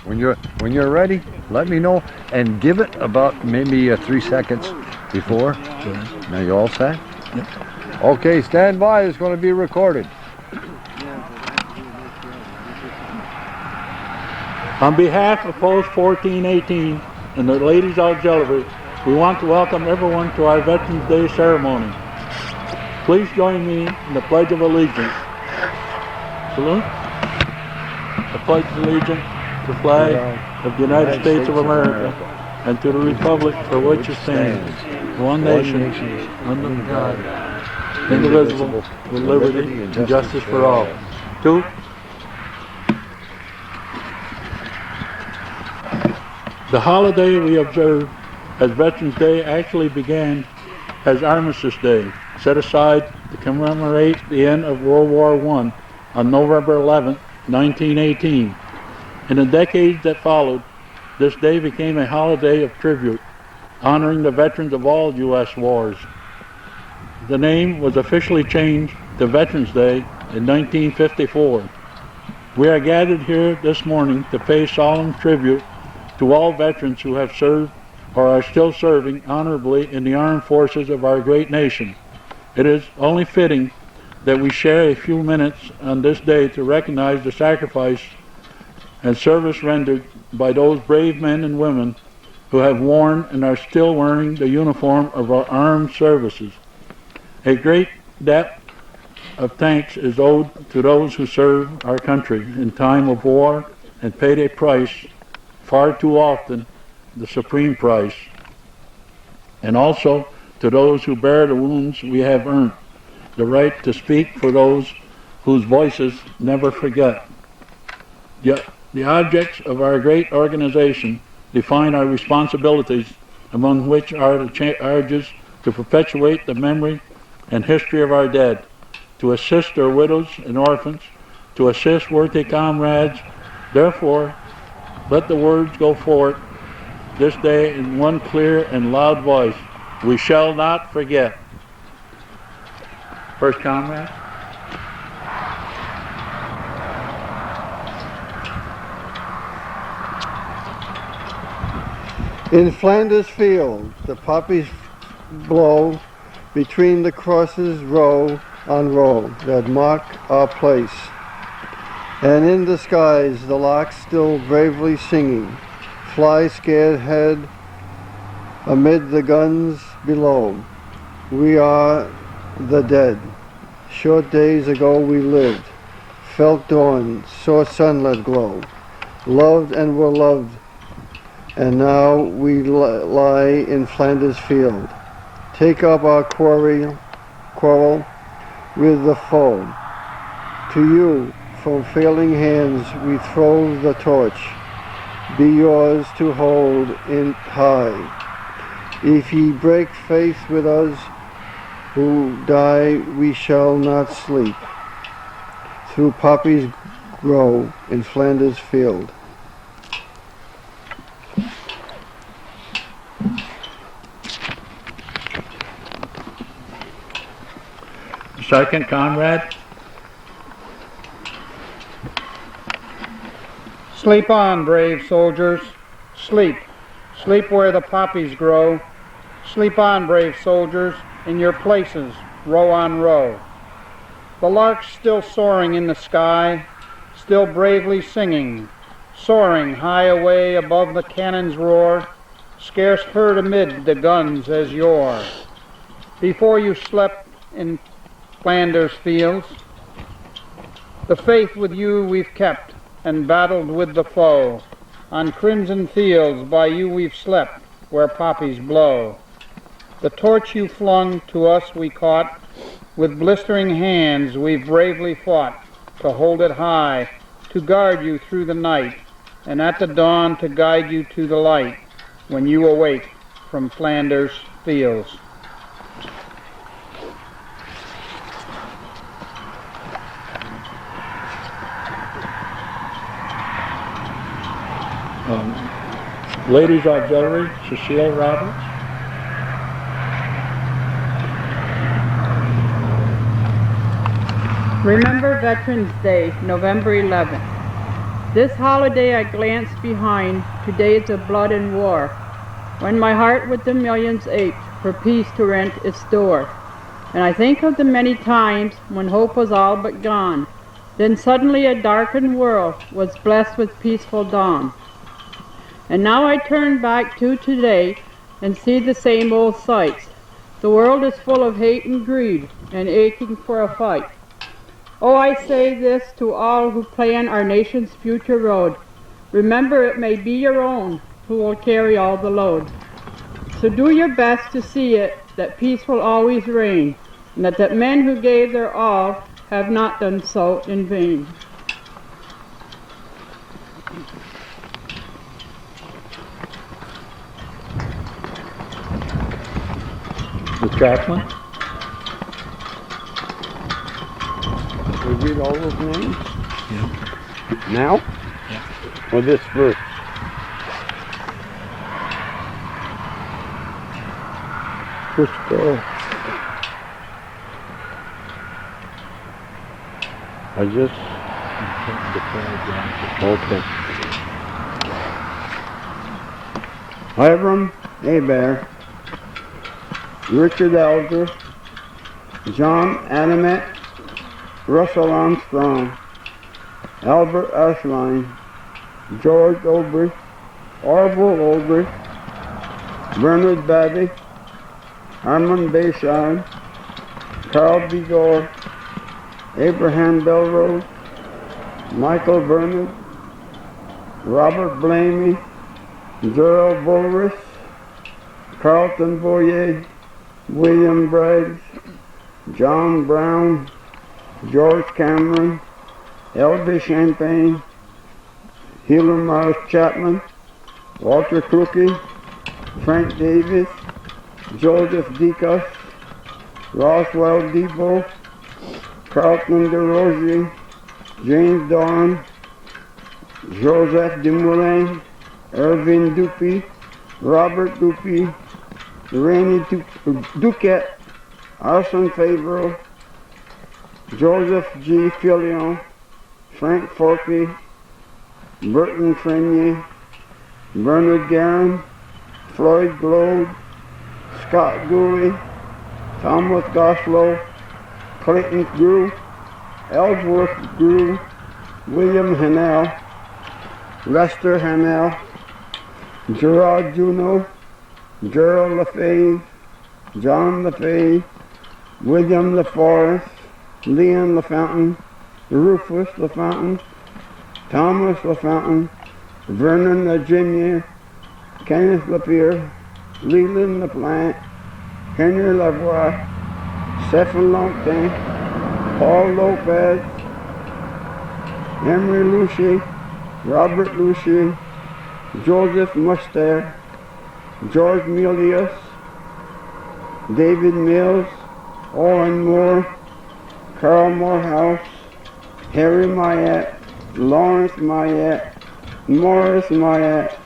When you're ready, let me know and give it about maybe 3 seconds before. Sure. Now you all set? Yep. Okay, stand by. It's going to be recorded. On behalf of Post 1418 and the Ladies Auxiliary, we want to welcome everyone to our Veterans Day ceremony. Please join me in the Pledge of Allegiance. Salute. I pledge allegiance to the flag of the United States of America and to the republic for which it stands, one nation, under God, indivisible, with liberty and justice for all. Two. The holiday we observe as Veterans Day actually began as Armistice Day, set aside to commemorate the end of World War I on November 11, 1918. In the decades that followed, this day became a holiday of tribute, honoring the veterans of all U.S. wars. The name was officially changed to Veterans Day in 1954. We are gathered here this morning to pay solemn tribute to all veterans who have served or are still serving honorably in the armed forces of our great nation. It is only fitting that we share a few minutes on this day to recognize the sacrifice and service rendered by those brave men and women who have worn and are still wearing the uniform of our armed services. A great debt of thanks is owed to those who serve our country in time of war and paid a price, far too often the supreme price, and also to those who bear the wounds we have earned, the right to speak for those whose voices never forget. Yet the objects of our great organization define our responsibilities, among which are the charges to perpetuate the memory and history of our dead, to assist their widows and orphans, to assist worthy comrades. Therefore, let the words go forth this day in one clear and loud voice. We shall not forget. First comrade. In Flanders Field, the poppies blow between the crosses row on row that mark our place. And in the skies the larks still bravely singing, fly scared head amid the guns below. We are the dead. Short days ago we lived, felt dawn, saw sunlit glow, loved and were loved, and now we lie in Flanders Field. Take up our quarrel with the foe. To you, from failing hands, we throw the torch. Be yours to hold in high. If ye break faith with us who die, we shall not sleep. Through poppies grow in Flanders Field. Second comrade. Sleep on, brave soldiers, sleep. Sleep where the poppies grow. Sleep on, brave soldiers, in your places, row on row. The larks still soaring in the sky, still bravely singing, soaring high away above the cannon's roar, scarce heard amid the guns as yore. Before you slept in Flanders Fields, the faith with you we've kept, and battled with the foe. On crimson fields by you we've slept, where poppies blow. The torch you flung to us we caught, with blistering hands we've bravely fought, to hold it high, to guard you through the night, and at the dawn to guide you to the light, when you awake from Flanders Fields. Ladies Auxiliary, Cecile Roberts. Remember Veterans Day, November 11th. This holiday I glance behind to days of blood and war, when my heart with the millions ached for peace to rent its door. And I think of the many times when hope was all but gone, then suddenly a darkened world was blessed with peaceful dawn. And now I turn back to today and see the same old sights. The world is full of hate and greed and aching for a fight. Oh, I say this to all who plan our nation's future road. Remember, it may be your own who will carry all the load. So do your best to see it, that peace will always reign, and that men who gave their all have not done so in vain. The chaplain. We read all those names? Yeah. Now? Yeah. Or this verse? First go. I just... Okay. Hiram Hebert, Richard Elder, John Adamet, Russell Armstrong, Albert Ashline, George Aubry, Orville Aubry, Bernard Babby, Harmon Bayshard, Carl Bigor, Abraham Belrose, Michael Bernard, Robert Blamey, Gerald Bulris, Carlton Boyer, William Braggs, John Brown, George Cameron, L.B. Champagne, Healer Morris Chapman, Walter Crookie, Frank Davis, Joseph Deacus, Roswell Debo, Carlton DeRozier, James Dorn, Joseph Dumoulin, Irving Dupuy, Robert Dupuy, Rainey Duquette, Arson Favreau, Joseph G. Fillion, Frank Forkey, Burton Frenier, Bernard Guerin, Floyd Globe, Scott Gooley, Thomas Goslow, Clayton Grew, Ellsworth Grew, William Hannell, Lester Hannell, Gerard Juno, Gerald LaFave, John LaFave, William LaForest, Leon LaFountain, Rufus LaFountain, Thomas LaFountain, Vernon LaJemier, Kenneth Lapierre, Leland LaPlante, Henry Lavoie, Stephen Longtain, Paul Lopez, Henry Lucy, Robert Lucy, Joseph Muster, George Milius, David Mills, Owen Moore, Carl Morehouse, Harry Mayette, Lawrence Mayette, Morris Mayette,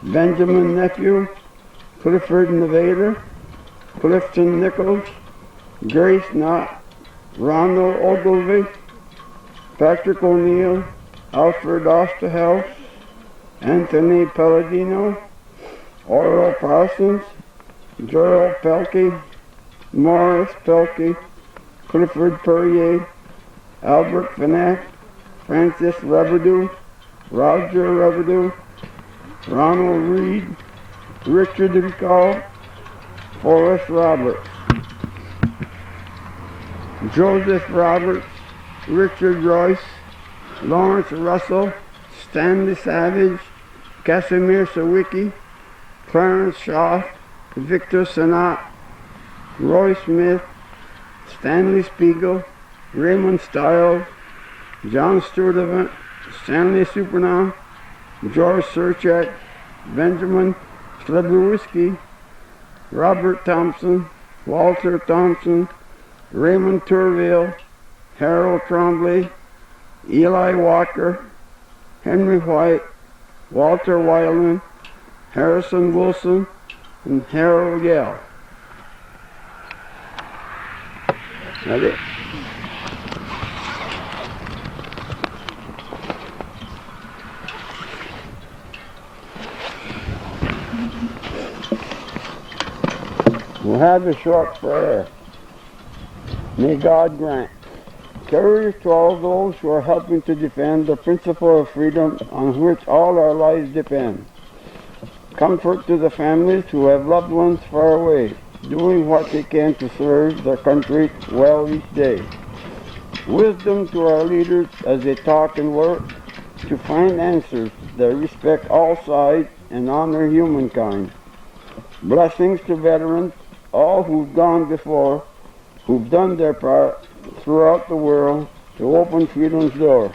Benjamin Nephew, Clifford Nevada, Clifton Nichols, Grace Knott, Ronald Ogilvie, Patrick O'Neill, Alfred Osterhouse, Anthony Palladino, Oral Parsons, Gerald Pelkey, Morris Pelkey, Clifford Perrier, Albert Fanack, Francis Reverdew, Roger Reverdew, Ronald Reed, Richard Ricall, Forrest Roberts, Joseph Roberts, Richard Royce, Lawrence Russell, Stanley Savage, Casimir Sawicki, Clarence Shaw, Victor Sanat, Roy Smith, Stanley Spiegel, Raymond Stiles, John Sturdivant, Stanley Supernaw, George Surchak, Benjamin Slebowski, Robert Thompson, Walter Thompson, Raymond Turville, Harold Trombley, Eli Walker, Henry White, Walter Weiland, Harrison Wilson, and Harold Yell. That's it. We'll have a short prayer. May God grant courage to all those who are helping to defend the principle of freedom on which all our lives depend. Comfort to the families who have loved ones far away, doing what they can to serve their country well each day. Wisdom to our leaders as they talk and work to find answers that respect all sides and honor humankind. Blessings to veterans, all who've gone before, who've done their part throughout the world to open freedom's door.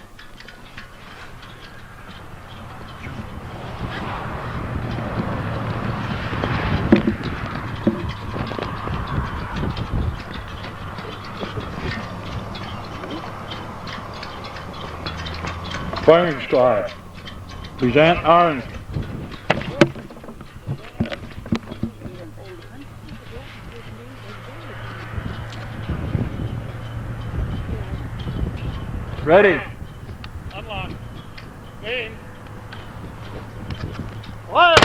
Firing squad, present arms. Ready. Unlock. Aim. Fire!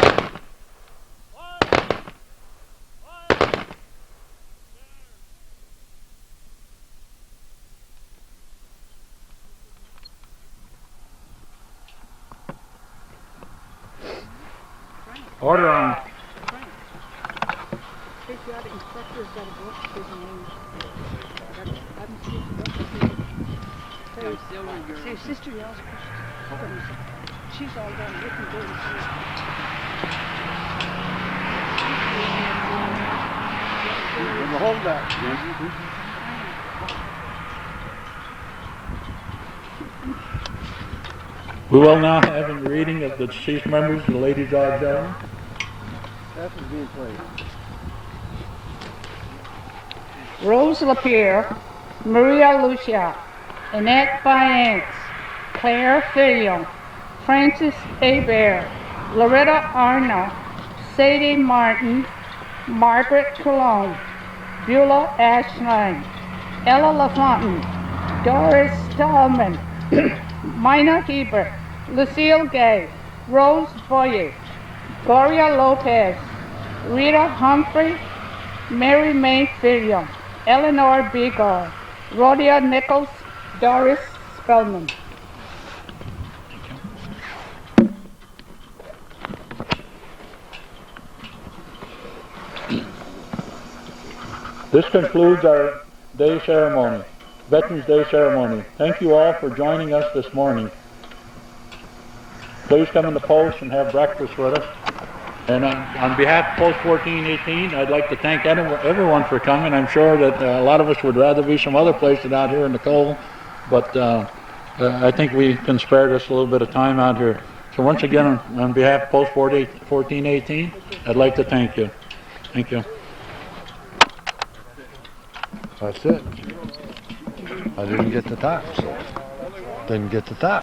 Order on. Say, Sister Yell's she's all done. You can do it. Hold that. We will now have a reading of the deceased members of the Ladies' Auxiliary. That is being played. Rose Lapierre, Maria Lucia, Annette Fiance, Claire Fillion, Frances Hebert, Loretta Arno, Sadie Martin, Margaret Cologne, Beulah Ashline, Ella LaFontaine, Doris Stallman, Mina Hebert, Lucille Gay, Rose Boyer, Gloria Lopez, Rita Humphrey, Mary May Fillion, Eleanor Beagle, Rhodia Nichols, Doris Spellman. This concludes our day ceremony, Veterans Day ceremony. Thank you all for joining us this morning. Please come in the post and have breakfast with us. And on behalf of Post 1418, I'd like to thank everyone for coming. I'm sure that a lot of us would rather be some other place than out here in the cold, but I think we can spare just a little bit of time out here. So once again, on behalf of Post 1418, I'd like to thank you. Thank you. That's it. I didn't get the top, so didn't get the top.